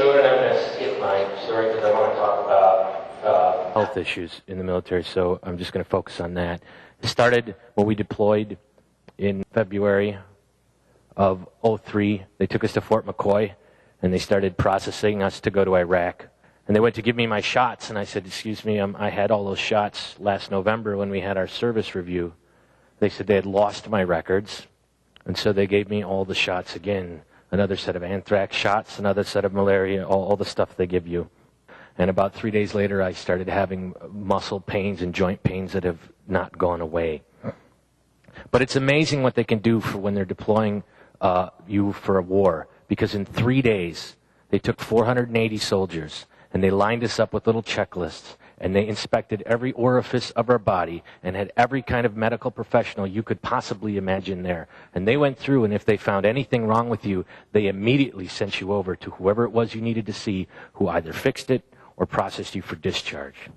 a minute, I'm going to skip my story because I want to talk about health issues in the military, so I'm just going to focus on that. It started when we deployed in February of '03. They took us to Fort McCoy, and they started processing us to go to Iraq. And they went to give me my shots, and I said, excuse me, I had all those shots last November when we had our service review. They said they had lost my records, and so they gave me all the shots again. Another set of anthrax shots, another set of malaria, all the stuff they give you. And about 3 days later, I started having muscle pains and joint pains that have not gone away. But it's amazing what they can do for when they're deploying you for a war. Because in 3 days, they took 480 soldiers, and they lined us up with little checklists, and they inspected every orifice of our body and had every kind of medical professional you could possibly imagine there. And they went through, and if they found anything wrong with you, they immediately sent you over to whoever it was you needed to see, who either fixed it or processed you for discharge.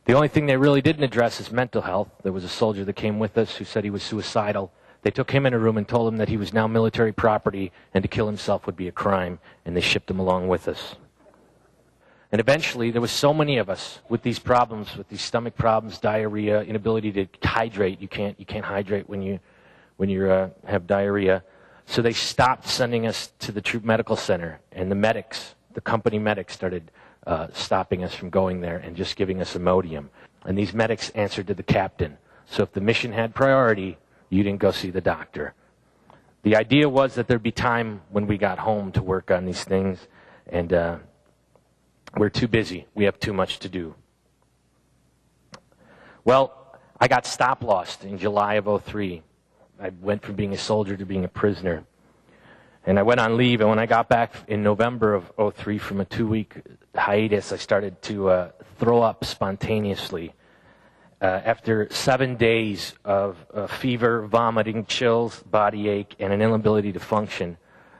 The only thing they really didn't address is mental health. There was a soldier that came with us who said he was suicidal. They took him in a room and told him that he was now military property and to kill himself would be a crime, and they shipped him along with us. And eventually, there was so many of us with these problems, with these stomach problems, diarrhea, inability to hydrate. You can't hydrate when you have diarrhea. So they stopped sending us to the troop medical center, and the medics, the company medics, started stopping us from going there and just giving us Imodium. And these medics answered to the captain. So if the mission had priority, you didn't go see the doctor. The idea was that there'd be time when we got home to work on these things, and we're too busy. We have too much to do. Well, I got stop-lossed in July of '03. I went from being a soldier to being a prisoner. And I went on leave, and when I got back in November of '03 from a 2-week hiatus, I started to throw up spontaneously. After 7 days of fever, vomiting, chills, body ache, and an inability to function,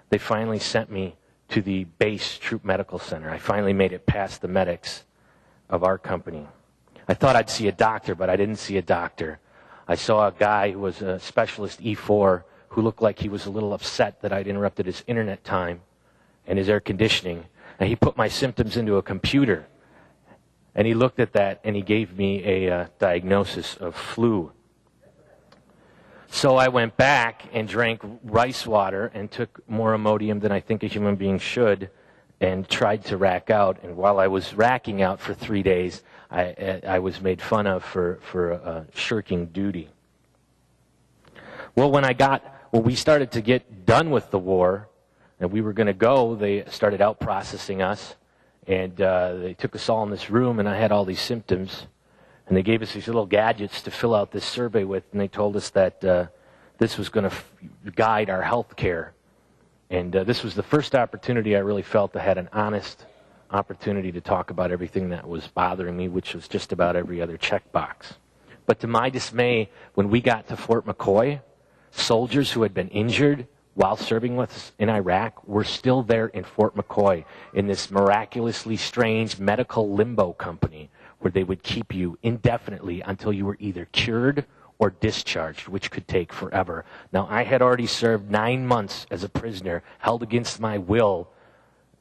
they finally sent me to the base troop medical center. I finally made it past the medics of our company. I thought I'd see a doctor, but I didn't see a doctor. I saw a guy who was a specialist E4 who looked like he was a little upset that I'd interrupted his internet time and his air conditioning. And he put my symptoms into a computer. And he looked at that and he gave me a diagnosis of flu. So I went back and drank rice water and took more Imodium than I think a human being should and tried to rack out. And while I was racking out for 3 days, I was made fun of for shirking duty. Well, when we started to get done with the war and we were going to go, they started out processing us. And they took us all in this room, and I had all these symptoms. And they gave us these little gadgets to fill out this survey with, and they told us that this was going to guide our health care. And this was the first opportunity I really felt to had an honest opportunity to talk about everything that was bothering me, which was just about every other checkbox. But to my dismay, when we got to Fort McCoy, soldiers who had been injured while serving with us in Iraq were still there in Fort McCoy in this miraculously strange medical limbo company where they would keep you indefinitely until you were either cured or discharged, which could take forever. Now, I had already served 9 months as a prisoner, held against my will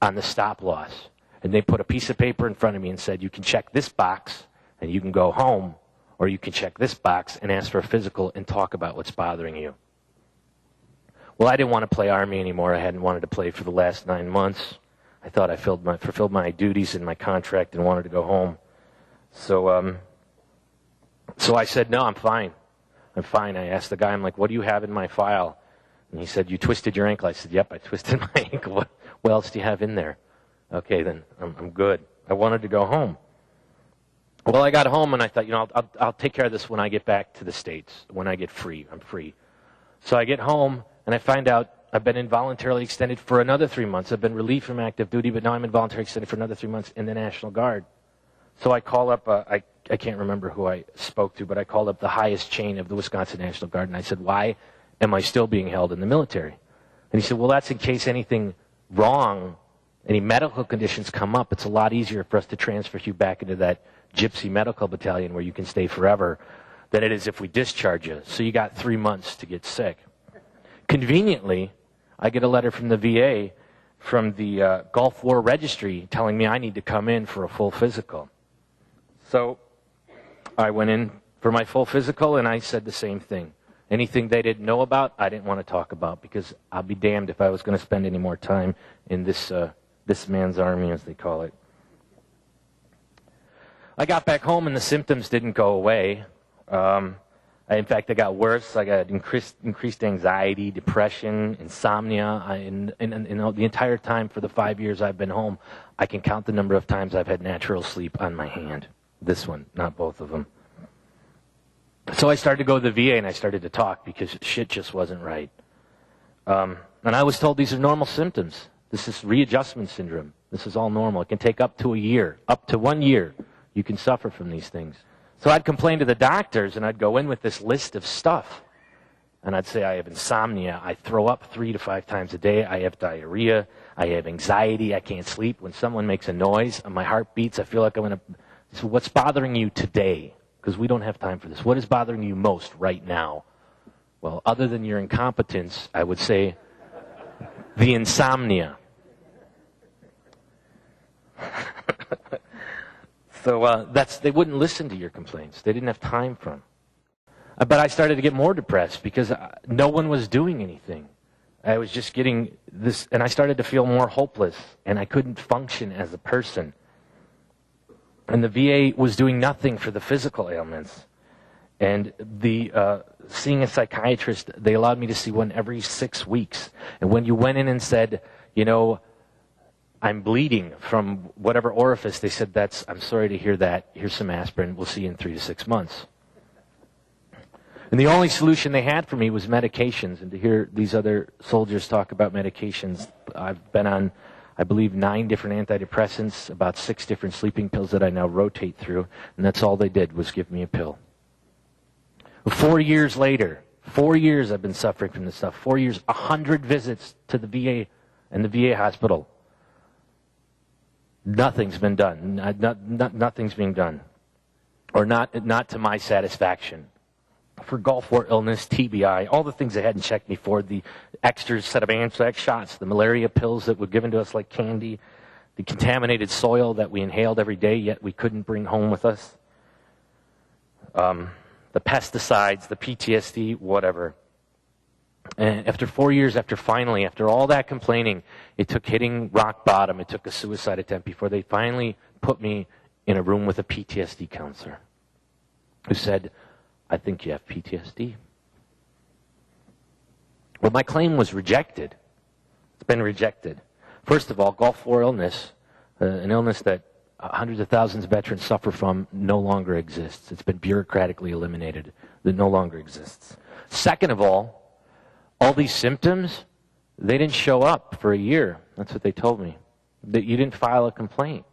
on the stop-loss. And they put a piece of paper in front of me and said, you can check this box and you can go home, or you can check this box and ask for a physical and talk about what's bothering you. Well, I didn't want to play Army anymore. I hadn't wanted to play for the last 9 months. I thought I fulfilled my duties in my contract and wanted to go home. So I said, no, I'm fine. I'm fine. I asked the guy, I'm like, what do you have in my file? And he said, you twisted your ankle. I said, yep, I twisted my ankle. What else do you have in there? Okay, then I'm good. I wanted to go home. Well, I got home and I thought, I'll take care of this when I get back to the States, when I get free. I'm free. So I get home. And I find out I've been involuntarily extended for another 3 months. I've been relieved from active duty, but now I'm involuntarily extended for another 3 months in the National Guard. So I call up, I can't remember who I spoke to, but I called up the highest chain of the Wisconsin National Guard, and I said, why am I still being held in the military? And he said, well, that's in case anything wrong, any medical conditions come up. It's a lot easier for us to transfer you back into that gypsy medical battalion where you can stay forever than it is if we discharge you. So you got 3 months to get sick. Conveniently, I get a letter from the VA from the Gulf War registry telling me I need to come in for a full physical. So I went in for my full physical, and I said the same thing. Anything they didn't know about, I didn't want to talk about, because I'll be damned if I was going to spend any more time in this man's army, as they call it. I got back home, and the symptoms didn't go away. In fact, they got worse. I got increased anxiety, depression, insomnia. And the entire time for the 5 years I've been home, I can count the number of times I've had natural sleep on my hand. This one, not both of them. So I started to go to the VA, and I started to talk, because shit just wasn't right. And I was told these are normal symptoms. This is readjustment syndrome. This is all normal. It can take up to a year, up to 1 year. You can suffer from these things. So I'd complain to the doctors, and I'd go in with this list of stuff. And I'd say I have insomnia. I throw up 3 to 5 times a day. I have diarrhea. I have anxiety. I can't sleep. When someone makes a noise, my heart beats. I feel like I'm going to... So what's bothering you today? Because we don't have time for this. What is bothering you most right now? Well, other than your incompetence, I would say the insomnia. So they wouldn't listen to your complaints. They didn't have time for them. But I started to get more depressed, because no one was doing anything. I was just getting this, and I started to feel more hopeless, and I couldn't function as a person. And the VA was doing nothing for the physical ailments. And seeing a psychiatrist, they allowed me to see one every 6 weeks. And when you went in and said, you know, I'm bleeding from whatever orifice, they said, I'm sorry to hear that. Here's some aspirin. We'll see you in 3 to 6 months. And the only solution they had for me was medications. And to hear these other soldiers talk about medications, I've been on, I believe, 9 different antidepressants, about 6 different sleeping pills that I now rotate through, and that's all they did was give me a pill. 4 years later, 4 years I've been suffering from this stuff. 4 years, 100 visits to the VA and the VA hospital. Nothing's been done. Nothing's being done, or not to my satisfaction. For Gulf War illness, TBI, all the things they hadn't checked me for, the extra set of anthrax shots, the malaria pills that were given to us like candy, the contaminated soil that we inhaled every day, yet we couldn't bring home with us, the pesticides, the PTSD, whatever. And after 4 years, after all that complaining, it took hitting rock bottom, it took a suicide attempt before they finally put me in a room with a PTSD counselor who said, I think you have PTSD. Well, my claim was rejected. It's been rejected. First of all, Gulf War illness, an illness that hundreds of thousands of veterans suffer from, no longer exists. It's been bureaucratically eliminated. It no longer exists. Second of all these symptoms, they didn't show up for a year. That's what they told me. That you didn't file a complaint.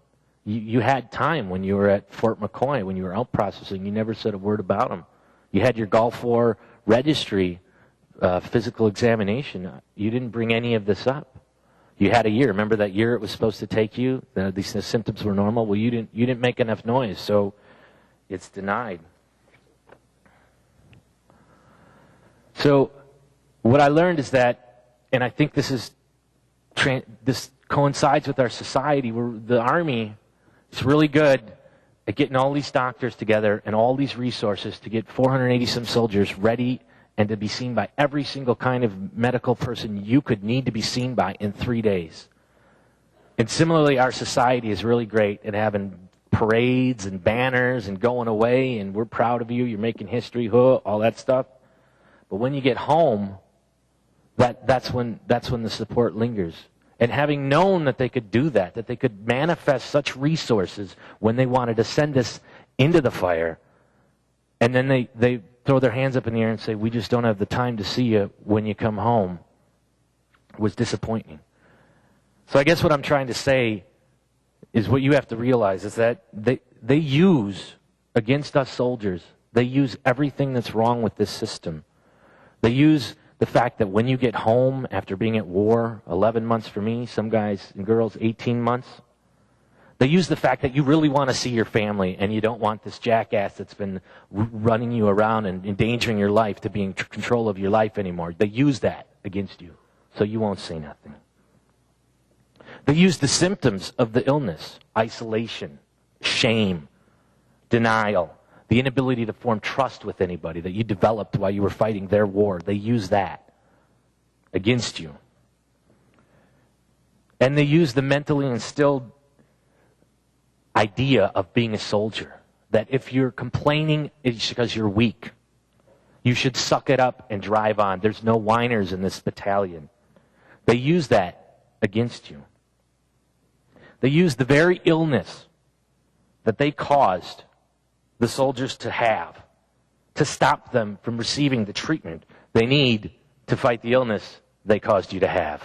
You had time when you were at Fort McCoy, when you were out processing. You never said a word about them. You had your Gulf War registry physical examination. You didn't bring any of this up. You had a year. Remember that year it was supposed to take you? The symptoms were normal. Well, you didn't make enough noise, so it's denied. So what I learned is that, and I think this coincides with our society, where the Army is really good at getting all these doctors together and all these resources to get 480-some soldiers ready and to be seen by every single kind of medical person you could need to be seen by in 3 days. And similarly, our society is really great at having parades and banners and going away, and we're proud of you, you're making history, all that stuff. But when you get home, that's when the support lingers. And having known that they could do that they could manifest such resources when they wanted to send us into the fire, and then they throw their hands up in the air and say, we just don't have the time to see you when you come home, was disappointing. So I guess what I'm trying to say is what you have to realize is that they use, against us soldiers, they use everything that's wrong with this system. They use the fact that when you get home after being at war, 11 months for me, some guys and girls, 18 months, they use the fact that you really want to see your family and you don't want this jackass that's been running you around and endangering your life to be in control of your life anymore. They use that against you, so you won't say nothing. They use the symptoms of the illness: isolation, shame, denial, the inability to form trust with anybody that you developed while you were fighting their war. They use that against you. And they use the mentally instilled idea of being a soldier, that if you're complaining, it's because you're weak. You should suck it up and drive on. There's no whiners in this battalion. They use that against you. They use the very illness that they caused the soldiers to have to stop them from receiving the treatment they need to fight the illness they caused you to have.